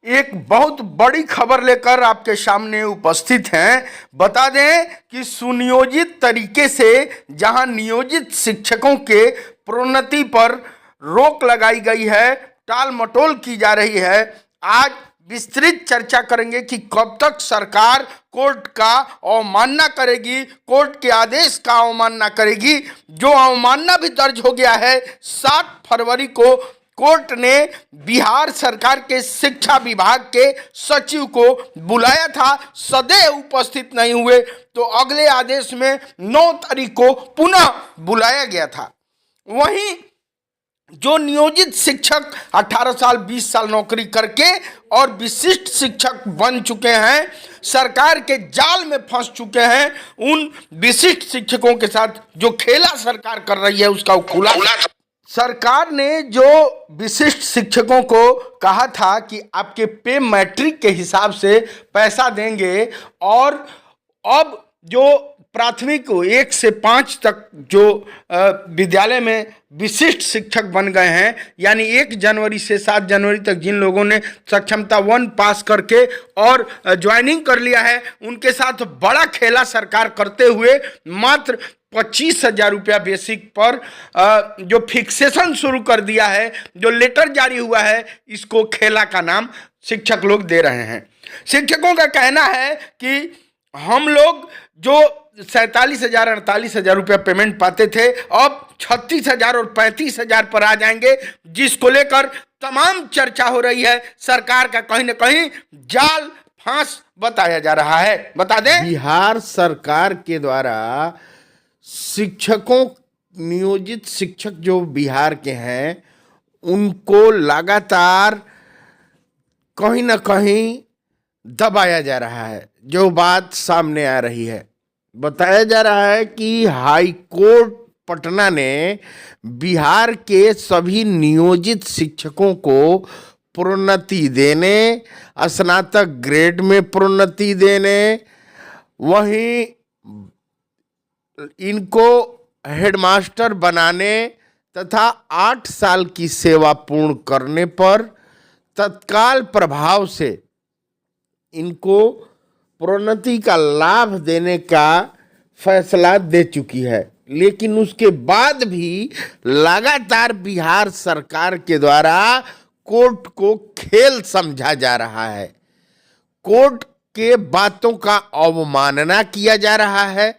एक बहुत बड़ी खबर लेकर आपके सामने उपस्थित हैं। बता दें कि सुनियोजित तरीके से जहां नियोजित शिक्षकों के प्रोन्नति पर रोक लगाई गई है, टाल मटोल की जा रही है। आज विस्तृत चर्चा करेंगे कि कब तक सरकार कोर्ट का अवमानना करेगी, कोर्ट के आदेश का अवमानना करेगी। जो अवमानना भी दर्ज हो गया है, 7 फरवरी को कोर्ट ने बिहार सरकार के शिक्षा विभाग के सचिव को बुलाया था, सदैव उपस्थित नहीं हुए, तो अगले आदेश में 9 तारीख को पुनः बुलाया गया था। वहीं जो नियोजित शिक्षक 18 साल 20 साल नौकरी करके और विशिष्ट शिक्षक बन चुके हैं, सरकार के जाल में फंस चुके हैं, उन विशिष्ट शिक्षकों के साथ जो खेला सरकार कर रही है उसका खुलासा। सरकार ने जो विशिष्ट शिक्षकों को कहा था कि आपके पे मैट्रिक के हिसाब से पैसा देंगे, और अब जो प्राथमिक 1 से 5 तक जो विद्यालय में विशिष्ट शिक्षक बन गए हैं, यानी 1 जनवरी से 7 जनवरी तक जिन लोगों ने सक्षमता 1 पास करके और ज्वाइनिंग कर लिया है, उनके साथ बड़ा खेला सरकार करते हुए मात्र 25,000 रुपया बेसिक पर जो फिक्सेशन शुरू कर दिया है, जो लेटर जारी हुआ है, इसको खेला का नाम शिक्षक लोग दे रहे हैं। शिक्षकों का कहना है कि हम लोग जो 47,000 48,000 रुपया पेमेंट पाते थे, अब 36,000 और 35,000 पर आ जाएंगे, जिसको लेकर तमाम चर्चा हो रही है। सरकार का कहीं ना कहीं जाल फांस बताया जा रहा है। बता दें, बिहार सरकार के द्वारा शिक्षकों, नियोजित शिक्षक जो बिहार के हैं, उनको लगातार कहीं ना कहीं दबाया जा रहा है। जो बात सामने आ रही है, बताया जा रहा है कि हाई कोर्ट पटना ने बिहार के सभी नियोजित शिक्षकों को प्रोन्नति देने, स्नातक ग्रेड में प्रोन्नति देने, वहीं इनको हेडमास्टर बनाने तथा 8 साल की सेवा पूर्ण करने पर तत्काल प्रभाव से इनको प्रोन्नति का लाभ देने का फैसला दे चुकी है। लेकिन उसके बाद भी लगातार बिहार सरकार के द्वारा कोर्ट को खेल समझा जा रहा है, कोर्ट के बातों का अवमानना किया जा रहा है।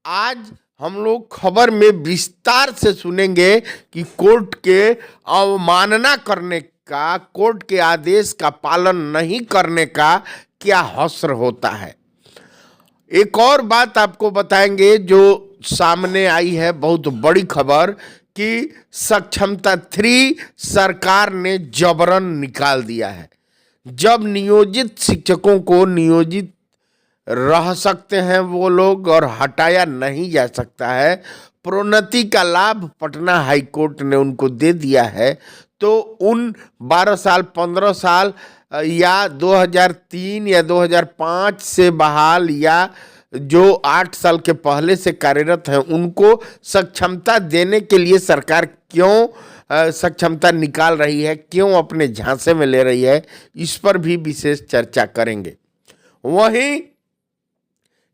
आज हम लोग खबर में विस्तार से सुनेंगे कि कोर्ट के अवमानना करने का, कोर्ट के आदेश का पालन नहीं करने का क्या हश्र होता है। एक और बात आपको बताएंगे जो सामने आई है, बहुत बड़ी खबर, कि सक्षमता 3 सरकार ने जबरन निकाल दिया है। जब नियोजित शिक्षकों को नियोजित रह सकते हैं वो लोग और हटाया नहीं जा सकता है, प्रोन्नति का लाभ पटना हाई कोर्ट ने उनको दे दिया है, तो उन 12 साल 15 साल या 2003 या 2005 से बहाल या जो 8 साल के पहले से कार्यरत हैं, उनको सक्षमता देने के लिए सरकार क्यों सक्षमता निकाल रही है, क्यों अपने झांसे में ले रही है, इस पर भी विशेष चर्चा करेंगे। वहीं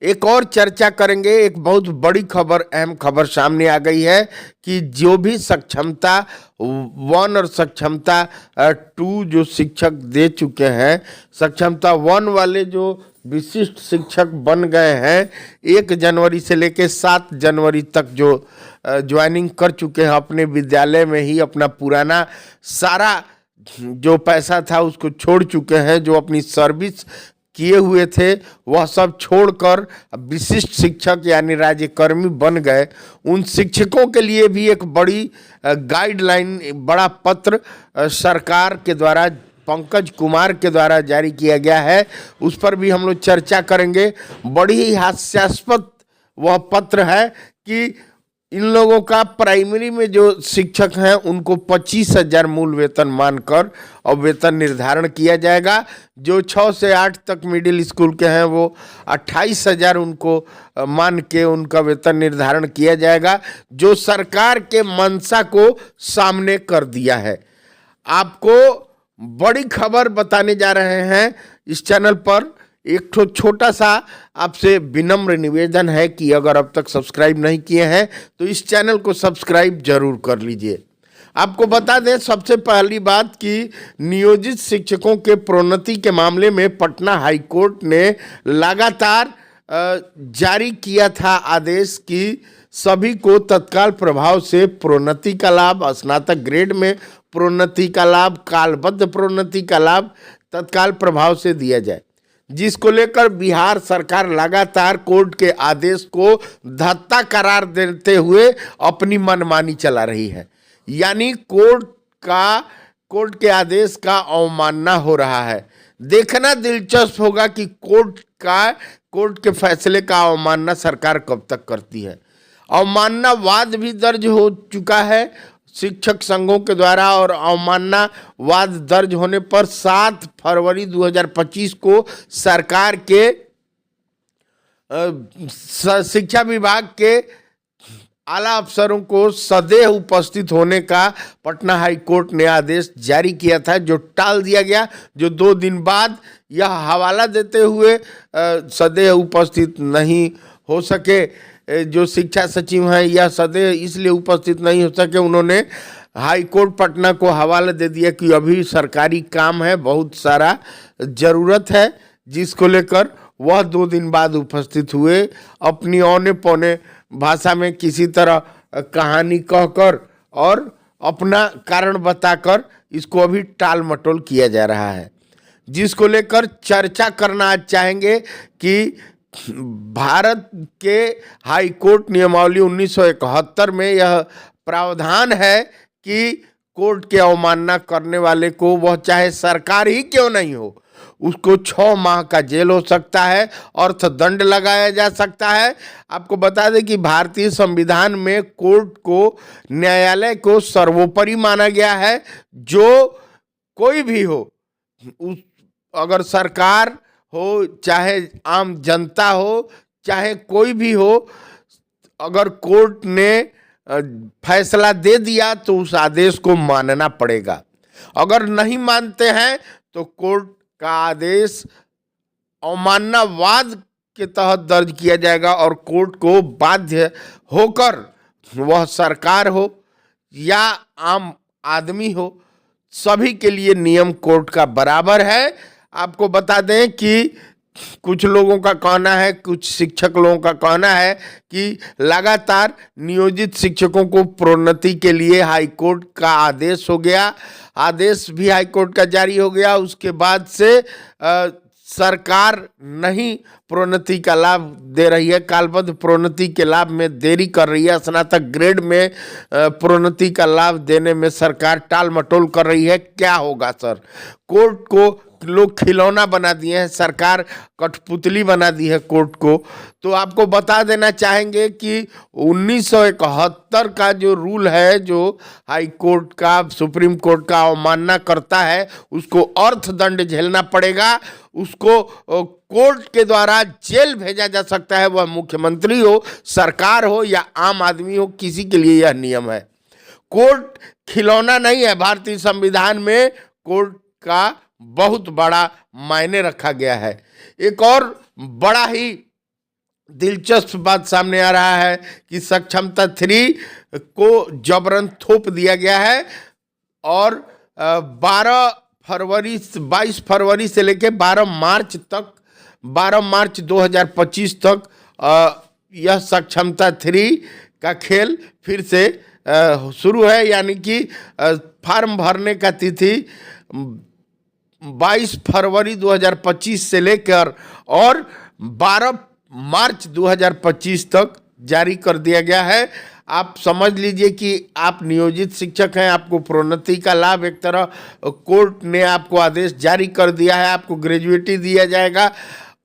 एक और चर्चा करेंगे, एक बहुत बड़ी खबर, अहम खबर सामने आ गई है कि जो भी सक्षमता 1 और सक्षमता 2 जो शिक्षक दे चुके हैं, सक्षमता 1 वाले जो विशिष्ट शिक्षक बन गए हैं, 1 जनवरी से लेकर 7 जनवरी तक जो ज्वाइनिंग कर चुके हैं, अपने विद्यालय में ही अपना पुराना सारा जो पैसा था उसको छोड़ चुके हैं, जो अपनी सर्विस किए हुए थे वह सब छोड़कर विशिष्ट शिक्षक यानी राज्यकर्मी बन गए, उन शिक्षकों के लिए भी एक बड़ी गाइडलाइन, बड़ा पत्र सरकार के द्वारा, पंकज कुमार के द्वारा जारी किया गया है। उस पर भी हम लोग चर्चा करेंगे। बड़ी ही हास्यास्पद वह पत्र है कि इन लोगों का प्राइमरी में जो शिक्षक हैं उनको 25,000 मूल वेतन मानकर और वेतन निर्धारण किया जाएगा। जो 6 से 8 तक मिडिल स्कूल के हैं वो 28,000 उनको मान के उनका वेतन निर्धारण किया जाएगा, जो सरकार के मंशा को सामने कर दिया है। आपको बड़ी खबर बताने जा रहे हैं इस चैनल पर। एक छोटा सा आपसे विनम्र निवेदन है कि अगर अब तक सब्सक्राइब नहीं किए हैं तो इस चैनल को सब्सक्राइब जरूर कर लीजिए। आपको बता दें सबसे पहली बात कि नियोजित शिक्षकों के प्रोन्नति के मामले में पटना हाई कोर्ट ने लगातार जारी किया था आदेश कि सभी को तत्काल प्रभाव से प्रोन्नति का लाभ, स्नातक ग्रेड में प्रोन्नति का लाभ, कालबद्ध प्रोन्नति का लाभ तत्काल प्रभाव से दिया जाए, जिसको लेकर बिहार सरकार लगातार कोर्ट के आदेश को धत्ता करार देते हुए अपनी मनमानी चला रही है। यानी कोर्ट के आदेश का अवमानना हो रहा है। देखना दिलचस्प होगा कि कोर्ट के फैसले का अवमानना सरकार कब तक करती है। अवमानना वाद भी दर्ज हो चुका है शिक्षक संघों के द्वारा, और अवमानना वाद दर्ज होने पर 7 फरवरी 2025 को सरकार के शिक्षा विभाग के आला अफसरों को सदैव उपस्थित होने का पटना हाई कोर्ट ने आदेश जारी किया था, जो टाल दिया गया, जो 2 दिन बाद यह हवाला देते हुए सदैव उपस्थित नहीं हो सके। जो शिक्षा सचिव हैं यह सदैव इसलिए उपस्थित नहीं हो सके, उन्होंने हाई कोर्ट पटना को हवाला दे दिया कि अभी सरकारी काम है, बहुत सारा ज़रूरत है, जिसको लेकर वह 2 दिन बाद उपस्थित हुए। अपनी औने पौने भाषा में किसी तरह कहानी कहकर और अपना कारण बताकर इसको अभी टाल मटोल किया जा रहा है, जिसको लेकर चर्चा करना आज चाहेंगे कि भारत के हाई कोर्ट नियमावली 1971 में यह प्रावधान है कि कोर्ट के अवमानना करने वाले को, वह चाहे सरकार ही क्यों नहीं हो, उसको 6 माह का जेल हो सकता है, अर्थदंड लगाया जा सकता है। आपको बता दें कि भारतीय संविधान में कोर्ट को, न्यायालय को सर्वोपरि माना गया है। जो कोई भी हो, अगर सरकार हो, चाहे आम जनता हो, चाहे कोई भी हो, अगर कोर्ट ने फैसला दे दिया तो उस आदेश को मानना पड़ेगा। अगर नहीं मानते हैं तो कोर्ट का आदेश अवमानना वाद के तहत दर्ज किया जाएगा और कोर्ट को बाध्य होकर, वह सरकार हो या आम आदमी हो, सभी के लिए नियम कोर्ट का बराबर है। आपको बता दें कि कुछ लोगों का कहना है, कुछ शिक्षक लोगों का कहना है कि लगातार नियोजित शिक्षकों को प्रोन्नति के लिए हाई कोर्ट का आदेश हो गया, आदेश भी हाई कोर्ट का जारी हो गया, उसके बाद से सरकार नहीं प्रोन्नति का लाभ दे रही है, कालबद्ध प्रोन्नति के लाभ में देरी कर रही है, स्नातक ग्रेड में प्रोन्नति का लाभ देने में सरकार टाल मटोल कर रही है। क्या होगा सर? कोर्ट को लोग खिलौना बना दिए हैं, सरकार कठपुतली बना दी है कोर्ट को। तो आपको बता देना चाहेंगे कि 1971 का जो रूल है, जो हाई कोर्ट का, सुप्रीम कोर्ट का अवमानना करता है, उसको अर्थदंड झेलना पड़ेगा, उसको कोर्ट के द्वारा जेल भेजा जा सकता है, वह मुख्यमंत्री हो, सरकार हो या आम आदमी हो, किसी के लिए यह नियम है। कोर्ट खिलौना नहीं है। भारतीय संविधान में कोर्ट का बहुत बड़ा मायने रखा गया है। एक और बड़ा ही दिलचस्प बात सामने आ रहा है कि सक्षमता 3 को जबरन थोप दिया गया है और 22 फरवरी से लेकर 12 मार्च 2025 तक यह सक्षमता 3 का खेल फिर से शुरू है। यानी कि फॉर्म भरने का तिथि 22 फरवरी 2025 से लेकर और 12 मार्च 2025 तक जारी कर दिया गया है। आप समझ लीजिए कि आप नियोजित शिक्षक हैं, आपको प्रोन्नति का लाभ एक तरह कोर्ट ने आपको आदेश जारी कर दिया है, आपको ग्रेजुएटी दिया जाएगा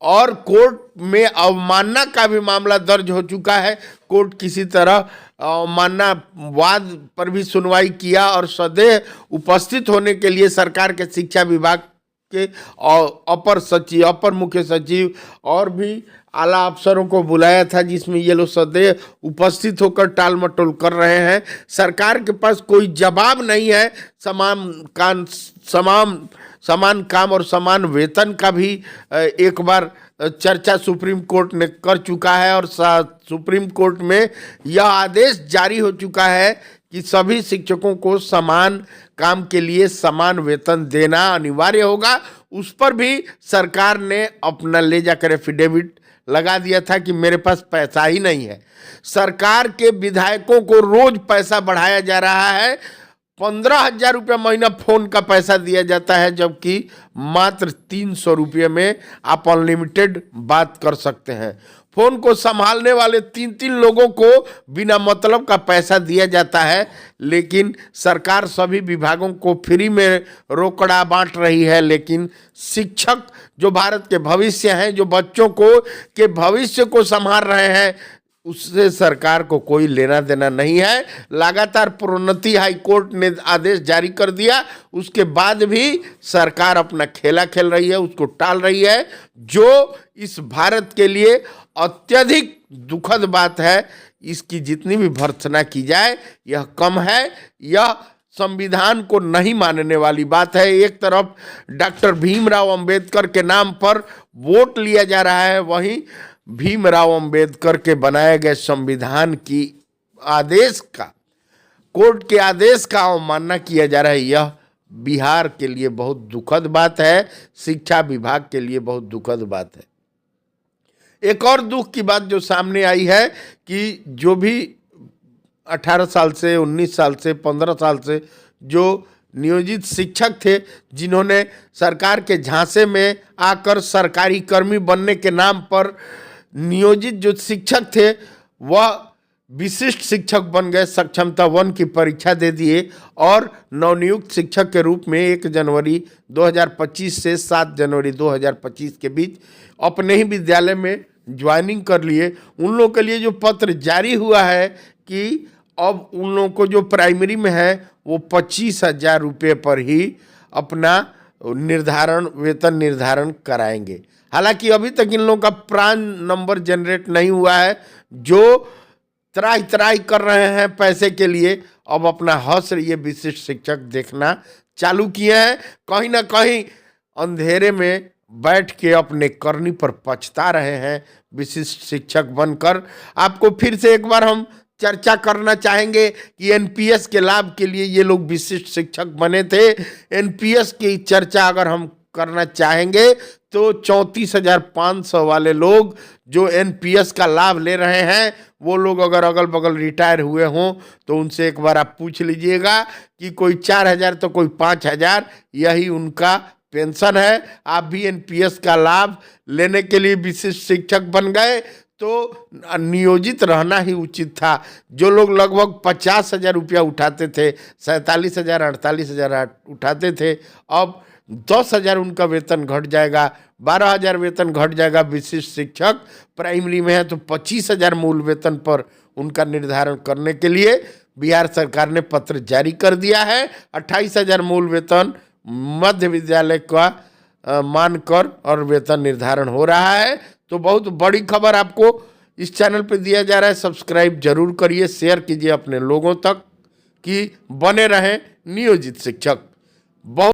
और कोर्ट में अवमानना का भी मामला दर्ज हो चुका है। कोर्ट किसी तरह अवमानना वाद पर भी सुनवाई किया और सदैव उपस्थित होने के लिए सरकार के शिक्षा विभाग के और अपर सचिव, अपर मुख्य सचिव और भी आला अफसरों को बुलाया था, जिसमें ये लोग सदैव उपस्थित होकर टाल मटोल कर रहे हैं। सरकार के पास कोई जवाब नहीं है। समान काम और समान वेतन का भी एक बार चर्चा सुप्रीम कोर्ट ने कर चुका है और सुप्रीम कोर्ट में यह आदेश जारी हो चुका है कि सभी शिक्षकों को समान काम के लिए समान वेतन देना अनिवार्य होगा। उस पर भी सरकार ने अपना ले जाकर एफिडेविट लगा दिया था कि मेरे पास पैसा ही नहीं है। सरकार के विधायकों को रोज पैसा बढ़ाया जा रहा है। 15,000 रुपया महीना फोन का पैसा दिया जाता है, जबकि मात्र 300 रुपये में आप अनलिमिटेड बात कर सकते हैं। फोन को संभालने वाले 3-3 लोगों को बिना मतलब का पैसा दिया जाता है, लेकिन सरकार सभी विभागों को फ्री में रोकड़ा बांट रही है। लेकिन शिक्षक जो भारत के भविष्य हैं, जो बच्चों के भविष्य को संभाल रहे हैं, उससे सरकार को कोई लेना देना नहीं है। लगातार प्रोन्नति हाई कोर्ट ने आदेश जारी कर दिया, उसके बाद भी सरकार अपना खेला खेल रही है, उसको टाल रही है, जो इस भारत के लिए अत्यधिक दुखद बात है। इसकी जितनी भी भर्त्सना की जाए यह कम है। यह संविधान को नहीं मानने वाली बात है। एक तरफ डॉक्टर भीमराव अंबेडकर के नाम पर वोट लिया जा रहा है, वहीं भीमराव अंबेडकर के बनाए गए संविधान की आदेश का, कोर्ट के आदेश का अवमानना किया जा रहा है। यह बिहार के लिए बहुत दुखद बात है, शिक्षा विभाग के लिए बहुत दुखद बात है। एक और दुख की बात जो सामने आई है कि जो भी 18 साल से, 19 साल से, 15 साल से जो नियोजित शिक्षक थे, जिन्होंने सरकार के झांसे में आकर सरकारी कर्मी बनने के नाम पर नियोजित जो शिक्षक थे वह विशिष्ट शिक्षक बन गए, सक्षमता 1 की परीक्षा दे दिए और नवनियुक्त शिक्षक के रूप में 1 जनवरी 2025 से 7 जनवरी 2025 के बीच अपने ही विद्यालय में ज्वाइनिंग कर लिए। उन लोगों के लिए जो पत्र जारी हुआ है कि अब उन लोगों को जो प्राइमरी में है वो 25,000 रुपये पर ही अपना वेतन निर्धारण कराएंगे। हालांकि अभी तक इन लोगों का प्रान नंबर जनरेट नहीं हुआ है, जो त्राही त्राही कर रहे हैं पैसे के लिए, अब अपना हश्र ये विशिष्ट शिक्षक देखना चालू किए हैं। कहीं ना कहीं अंधेरे में बैठ के अपने करनी पर पछता रहे हैं विशिष्ट शिक्षक बनकर। आपको फिर से एक बार हम चर्चा करना चाहेंगे कि एनपीएस के लाभ के लिए ये लोग विशिष्ट शिक्षक बने थे। एनपीएस की चर्चा अगर हम करना चाहेंगे तो 34,500 वाले लोग जो एनपीएस का लाभ ले रहे हैं, वो लोग अगर अगल बगल रिटायर हुए हों तो उनसे एक बार आप पूछ लीजिएगा कि कोई 4,000 तो कोई 5,000 यही उनका पेंशन है। आप भी एनपीएस का लाभ लेने के लिए विशिष्ट शिक्षक बन गए तो नियोजित रहना ही उचित था। जो लोग लगभग 50,000 रुपया उठाते थे, 47,000 48,000 उठाते थे, अब 10,000 उनका वेतन घट जाएगा, 12,000 वेतन घट जाएगा। विशिष्ट शिक्षक प्राइमरी में है तो 25,000 मूल वेतन पर उनका निर्धारण करने के लिए बिहार सरकार ने पत्र जारी कर दिया है। 28,000 मूल वेतन मध्य विद्यालय का मानकर और वेतन निर्धारण हो रहा है। तो बहुत बड़ी खबर आपको इस चैनल पे दिया जा रहा है। सब्सक्राइब जरूर करिए, शेयर कीजिए अपने लोगों तक कि बने रहें नियोजित शिक्षक। बहुत